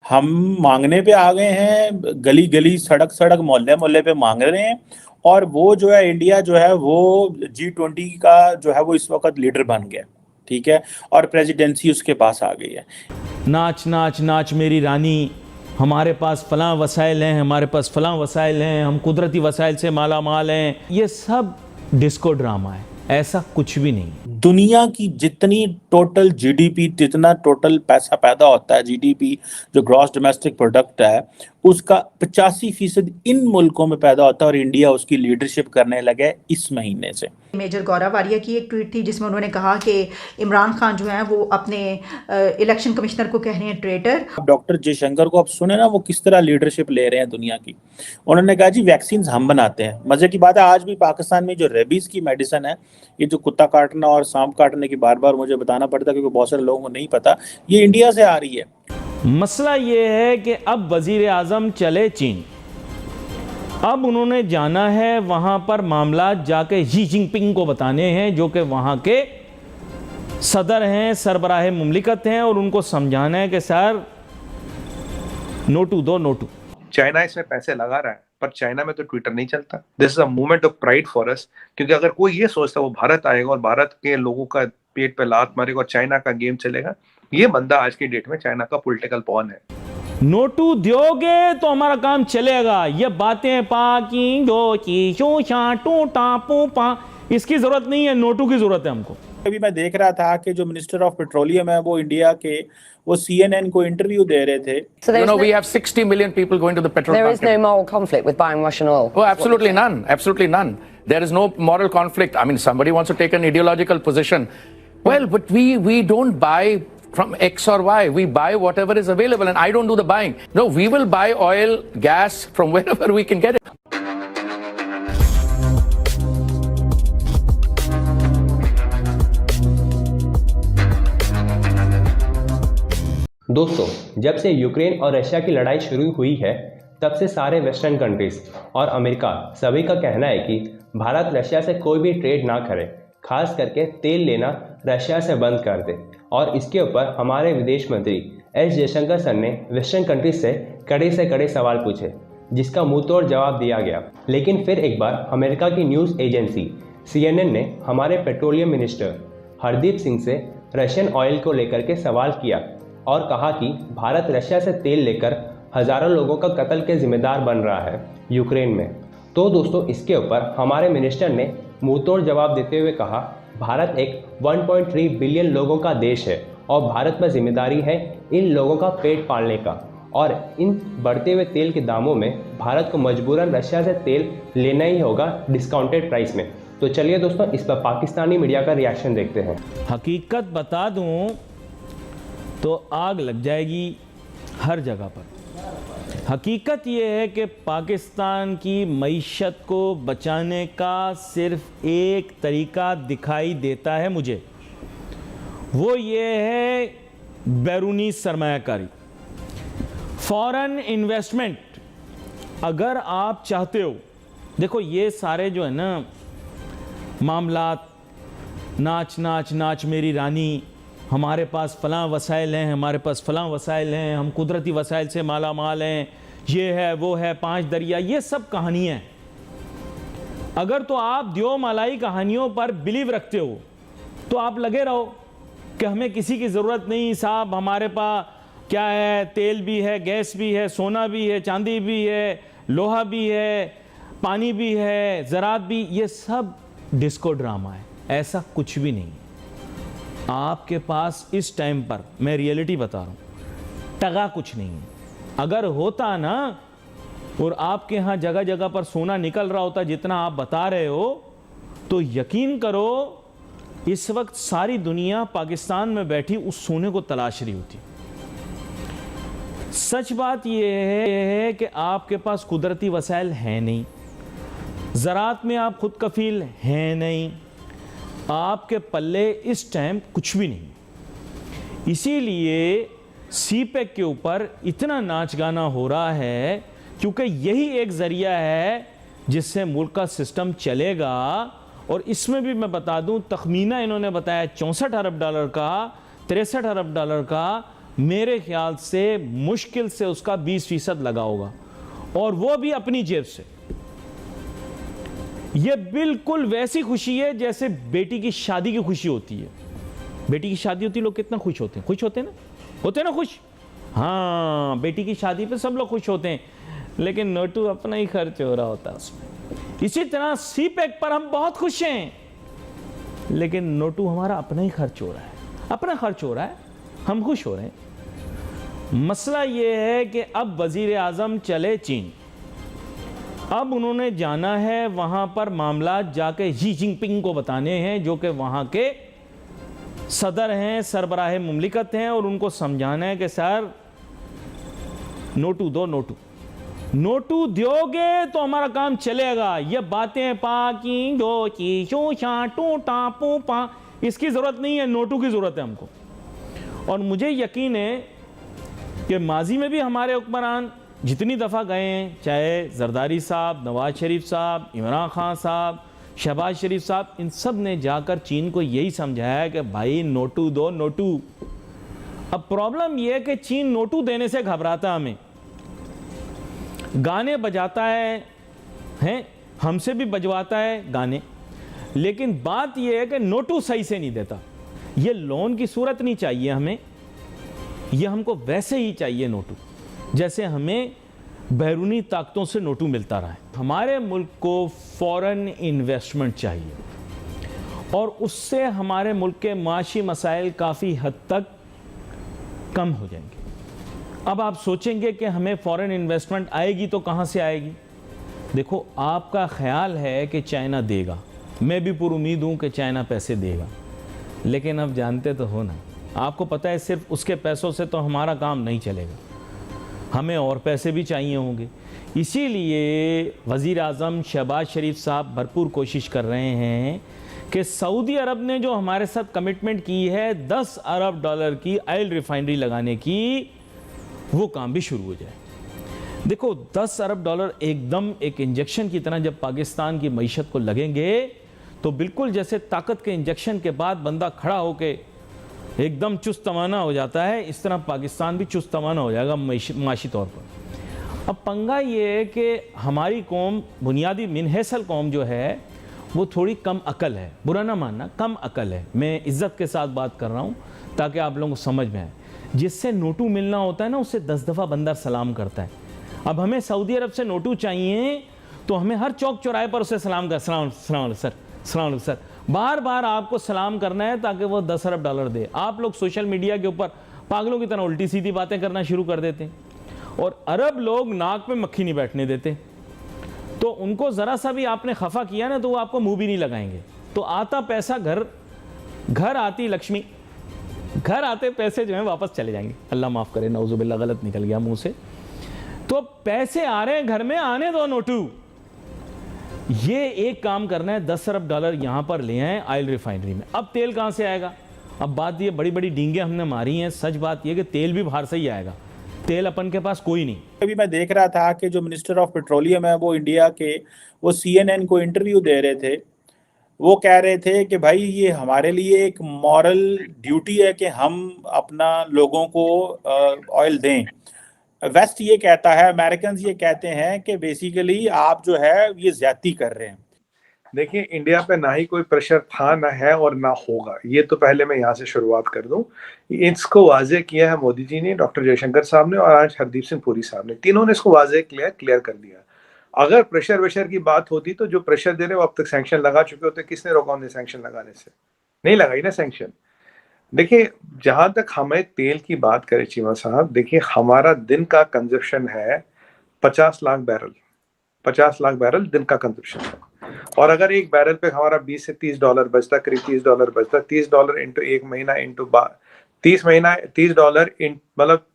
हम मांगने पे आ गए हैं, गली गली सड़क सड़क मोहल्ले मोहल्ले पे मांग रहे हैं। और वो जो है इंडिया जो है वो G20 का जो है वो इस वक्त लीडर बन गया। ठीक है। और प्रेसिडेंसी उसके पास आ गई है। नाच नाच नाच मेरी रानी, हमारे पास फलां वसाइल हैं, हमारे पास फलां वसाइल हैं, हम कुदरती वसाइल से माला माल हैं। ये सब डिस्को ड्रामा है, ऐसा कुछ भी नहीं। दुनिया की जितनी टोटल जीडीपी, जितना टोटल पैसा पैदा होता है, जीडीपी जो ग्रॉस डोमेस्टिक प्रोडक्ट है, उसका 85% इन मुल्कों में पैदा होता है। और इंडिया उसकी लीडरशिप करने लगे इस महीने से। मेजर गौरव आर्या की एक ट्वीट थी जिसमें उन्होंने कहा कि इमरान खान जो है वो अपने इलेक्शन कमिश्नर को कह रहे हैं ट्रेटर। डॉक्टर जयशंकर को आप सुने ना, वो किस तरह लीडरशिप ले रहे हैं दुनिया की। उन्होंने कहा जी वैक्सीन हम बनाते हैं। मजे की बात है, आज भी पाकिस्तान में जो रेबीज की मेडिसिन है, ये जो कुत्ता काटना और सांप काटने की बार बार मुझे बताना पड़ता है क्योंकि बहुत सारे लोगों को नहीं पता, ये इंडिया से आ रही है। मसला ये है कि अब वजीर आजम चले चीन, अब उन्होंने जाना है वहां पर मामला जाके शी जिनपिंग को बताने हैं, जो कि वहां के सदर हैं, सरबराह मुमलिकत हैं, और उनको समझाना है कि सर नोटू दो नोटू। चाइना इसमें पैसे लगा रहा है, पर चाइना में तो ट्विटर नहीं चलता। This is a moment of pride for us, क्योंकि अगर कोई ये सोचता वो भारत आएगा और भारत के लोगों का पेट पे लात मारेगा और चाइना का गेम चलेगा, ये बंदा आज की डेट में चाइना का पॉलिटिकल पॉन है। नोटू दोगे तो हमारा काम चलेगा। ये बातें पाकी दो की शो शा टू टापू पा, इसकी जरूरत नहीं है, नोटू की जरूरत है हमको। अभी मैं देख रहा था कि जो मिनिस्टर ऑफ पेट्रोलियम है वो इंडिया के, वो CNN को इंटरव्यू दे रहे थे। So we have 60 million people going to the petrol market. There is no moral conflict with buying Russian oil. Oh, absolutely none. Absolutely none. There is no moral conflict. I mean, somebody wants to take an ideological position. Well, but we don't buy from X or Y. We buy whatever is available, and I don't do the buying. No, we will buy oil, gas from wherever we can get it. दोस्तों, जब से Ukraine और Russia की लड़ाई शुरू हुई है, तब से सारे वेस्टर्न कंट्रीज और अमेरिका सभी का कहना है कि भारत रशिया से कोई भी ट्रेड ना करे, खास करके तेल लेना रशिया से बंद कर दे। और इसके ऊपर हमारे विदेश मंत्री एस जयशंकर सर ने वेस्टर्न कंट्रीज से कड़े सवाल पूछे, जिसका मुंह तोड़ जवाब दिया गया। लेकिन फिर एक बार अमेरिका की न्यूज़ एजेंसी CNN ने हमारे पेट्रोलियम मिनिस्टर हरदीप सिंह से रशियन ऑयल को लेकर के सवाल किया और कहा कि भारत रशिया से तेल लेकर हज़ारों लोगों का कत्ल के जिम्मेदार बन रहा है यूक्रेन में। तो दोस्तों, इसके ऊपर हमारे मिनिस्टर ने मुंहतोड़ जवाब देते हुए कहा, भारत एक 1.3 बिलियन लोगों का देश है और भारत में जिम्मेदारी है इन लोगों का पेट पालने का, और इन बढ़ते हुए तेल के दामों में भारत को मजबूरन रशिया से तेल लेना ही होगा डिस्काउंटेड प्राइस में। तो चलिए दोस्तों, इस पर पाकिस्तानी मीडिया का रिएक्शन देखते हैं। हकीकत बता दूं तो आग लग जाएगी हर जगह पर। हकीकत ये है कि पाकिस्तान की मईशत को बचाने का सिर्फ एक तरीका दिखाई देता है मुझे, वो ये है बैरूनी सरमायाकारी, फॉरेन इन्वेस्टमेंट। अगर आप चाहते हो, देखो ये सारे जो है ना मामलात, नाच नाच नाच मेरी रानी, हमारे पास फलां वसाइल हैं, हमारे पास फलां वसाइल हैं, हम कुदरती वसाइल से माला माल हैं, ये है वो है, 5 दरिया, ये सब कहानियाँ हैं। अगर तो आप दियो मलाई कहानियों पर बिलीव रखते हो तो आप लगे रहो कि हमें किसी की ज़रूरत नहीं साहब, हमारे पास क्या है, तेल भी है, गैस भी है, सोना भी है, चांदी भी है, लोहा भी है, पानी भी है, ज़राअत भी, ये सब डिस्को ड्रामा है, ऐसा कुछ भी नहीं। आपके पास इस टाइम पर, मैं रियलिटी बता रहा हूँ, टगा कुछ नहीं है। अगर होता ना और आपके यहाँ जगह जगह पर सोना निकल रहा होता जितना आप बता रहे हो, तो यकीन करो इस वक्त सारी दुनिया पाकिस्तान में बैठी उस सोने को तलाश रही होती। सच बात यह है कि आपके पास कुदरती वसाइल हैं नहीं, ज़राअत में आप खुद कफील हैं नहीं, आपके पल्ले इस टाइम कुछ भी नहीं। इसीलिए CPEC के ऊपर इतना नाच गाना हो रहा है, क्योंकि यही एक ज़रिया है जिससे मुल्क का सिस्टम चलेगा। और इसमें भी मैं बता दूं, तखमीना इन्होंने बताया $64 अरब का, $63 अरब का मेरे ख्याल से मुश्किल से उसका 20% लगा होगा, और वो भी अपनी जेब से। ये बिल्कुल वैसी खुशी है जैसे बेटी की शादी की खुशी होती है। बेटी की शादी होती है, लोग कितना खुश होते हैं, खुश होते हैं ना, होते हैं ना खुश। हाँ, बेटी की शादी पे सब लोग खुश होते हैं, लेकिन नोटू अपना ही खर्च हो रहा होता है उसमें। इसी तरह सीपैक पर हम बहुत खुश हैं, लेकिन नोटू हमारा अपना ही खर्च हो रहा है, अपना खर्च हो रहा है, हम खुश हो रहे हैं। मसला ये है कि अब वजीर आजम चले चीन। अब उन्होंने जाना है वहां पर मामला जाके शी जिनपिंग को बताने हैं, जो कि वहां के सदर हैं, सरबराह मुमलिकत हैं, और उनको समझाना है कि सर नोटू दो, नोटू दोगे तो हमारा काम चलेगा। ये बातें पाकी दो चीशो शाटू टापू पा, इसकी ज़रूरत नहीं है, नोटू की ज़रूरत है हमको। और मुझे यकीन है कि माजी में भी हमारे हुक्मरान जितनी दफ़ा गए हैं, चाहे जरदारी साहब, नवाज शरीफ साहब, इमरान खान साहब, शहबाज शरीफ साहब, इन सब ने जाकर चीन को यही समझाया कि भाई नोटू दो, नोटू। अब प्रॉब्लम यह है कि चीन नोटू देने से घबराता, हमें गाने बजाता है, हमसे भी बजवाता है गाने, लेकिन बात यह है कि नोटू सही से नहीं देता। ये लोन की सूरत नहीं चाहिए हमें, ये हमको वैसे ही चाहिए नोटू जैसे हमें बैरूनी ताकतों से नोटू मिलता रहा है। हमारे मुल्क को फॉरेन इन्वेस्टमेंट चाहिए, और उससे हमारे मुल्क के माशी मसाइल काफ़ी हद तक कम हो जाएंगे। अब आप सोचेंगे कि हमें फॉरेन इन्वेस्टमेंट आएगी तो कहाँ से आएगी? देखो, आपका ख्याल है कि चाइना देगा, मैं भी पूरी उम्मीद हूँ कि चाइना पैसे देगा, लेकिन अब जानते तो हो ना, आपको पता है सिर्फ उसके पैसों से तो हमारा काम नहीं चलेगा, हमें और पैसे भी चाहिए होंगे। इसीलिए वज़ीर आज़म शहबाज शरीफ साहब भरपूर कोशिश कर रहे हैं कि सऊदी अरब ने जो हमारे साथ कमिटमेंट की है $10 अरब की ऑयल रिफाइनरी लगाने की, वो काम भी शुरू हो जाए। देखो, $10 अरब एकदम एक इंजेक्शन की तरह जब पाकिस्तान की मईशत को लगेंगे, तो बिल्कुल जैसे ताकत के इंजेक्शन के बाद बंदा खड़ा होके एकदम चुस्त तवाना हो जाता है, इस तरह पाकिस्तान भी चुस्त तवाना हो जाएगा माशी तौर पर। अब पंगा ये है कि हमारी कौम, बुनियादी मिनहसल कौम जो है, वो थोड़ी कम अकल है, बुरा ना मानना, कम अकल है। मैं इज़्ज़त के साथ बात कर रहा हूँ ताकि आप लोगों को समझ में आए। जिससे नोटू मिलना होता है ना, उससे 10 दफ़ा बंदा सलाम करता है। अब हमें सऊदी अरब से नोटू चाहिए तो हमें हर चौक चौराहे पर उसे सलाम कर, सलाम सर, बार बार आपको सलाम करना है ताकि वो $10 अरब दे। आप लोग सोशल मीडिया के ऊपर पागलों की तरह उल्टी सीधी बातें करना शुरू कर देते हैं, और अरब लोग नाक पे मक्खी नहीं बैठने देते, तो उनको ज़रा सा भी आपने खफा किया ना तो वो आपको मुंह भी नहीं लगाएंगे। तो आता पैसा घर आती लक्ष्मी, घर आते पैसे जो है वापस चले जाएंगे। अल्लाह माफ़ करे, नऊज़ुबिल्लाह, गलत निकल गया मुंह से। तो पैसे आ रहे हैं घर में, आने दो नोटू। ये एक काम करना है, $10 अरब यहाँ पर ले आए ऑयल रिफाइनरी में। अब तेल कहाँ से आएगा? अब बात ये, बड़ी बड़ी डींगे हमने मारी हैं, सच बात ये कि तेल भी बाहर से ही आएगा, तेल अपन के पास कोई नहीं। अभी मैं देख रहा था कि जो मिनिस्टर ऑफ पेट्रोलियम है वो इंडिया के, वो CNN को इंटरव्यू दे रहे थे। वो कह रहे थे कि भाई ये हमारे लिए एक मॉरल ड्यूटी है कि हम अपना लोगों को ऑयल दें। वेस्ट ये कहता है, अमेरिकन ये कहते हैं कि बेसिकली आप जो है ये ज्यादती कर रहे हैं। देखिए, इंडिया पे ना ही कोई प्रेशर था, ना है और ना होगा, ये तो पहले मैं यहाँ से शुरुआत कर दूं। इसको वाजे किया है मोदी जी ने, डॉक्टर जयशंकर साहब ने, और आज हरदीप सिंह पुरी साहब ने, तीनों ने इसको वाजे क्लियर कर दिया। अगर प्रेशर वेशर की बात होती तो जो प्रेशर दे रहे वो अब तक सैंक्शन लगा चुके होते। किसने रोका उन्हें सैंक्शन लगाने से? नहीं लगाई ना सैंक्शन। देखिए, जहां तक हमें तेल की बात करें चीमा साहब, देखिए हमारा दिन का कंजप्शन है 50 लाख बैरल, 50 लाख बैरल दिन का कंजप्शन है। और अगर एक बैरल पे हमारा $20 से $30 बचता, करीब $30 बचता, $30 इंटू एक महीना इंटू 30 महीना, $30 मतलब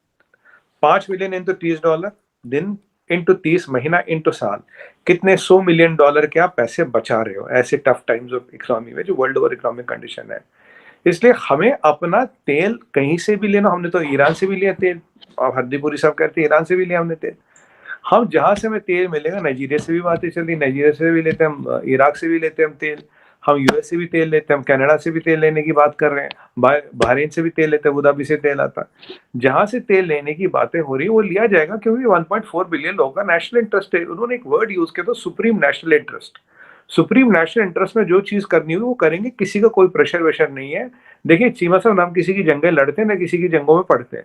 5 मिलियन इंटू $30 दिन इंटू 30 महीना इंटू साल, कितने $100 मिलियन के आप पैसे बचा रहे हो ऐसे टफ टाइम्स ऑफ इकोनॉमी में, जो वर्ल्ड ओवर इकोनॉमिक कंडीशन है। इसलिए हमें अपना तेल कहीं से भी लेना, हमने तो ईरान से भी लिया तेल, और हरदीपुरी साहब कहते हैं ईरान से भी लिया हमने तेल। हम जहां से हमें तेल मिलेगा, नाइजीरिया से भी बातें चल रही, नाइजीरिया से भी लेते हैं हम, इराक से भी लेते हैं हम तेल, हम यूएस से भी तेल लेते हैं, हम कनाडा से भी तेल लेने की बात कर रहे हैं, बहरीन से भी तेल लेते हैं, अबू धाबी से तेल आता है। जहां से तेल लेने की बातें हो रही है वो लिया जाएगा क्योंकि 1.4 बिलियन लोगों का नेशनल इंटरेस्ट है। उन्होंने एक वर्ड यूज किया था, supreme national interest. Supreme national interest में जो चीज करनी होगी वो करेंगे, किसी का कोई प्रेशर वेशर नहीं है। देखिए चीमा साहब, ना हम किसी की जंगें लड़ते हैं ना किसी की जंगों में पड़ते हैं।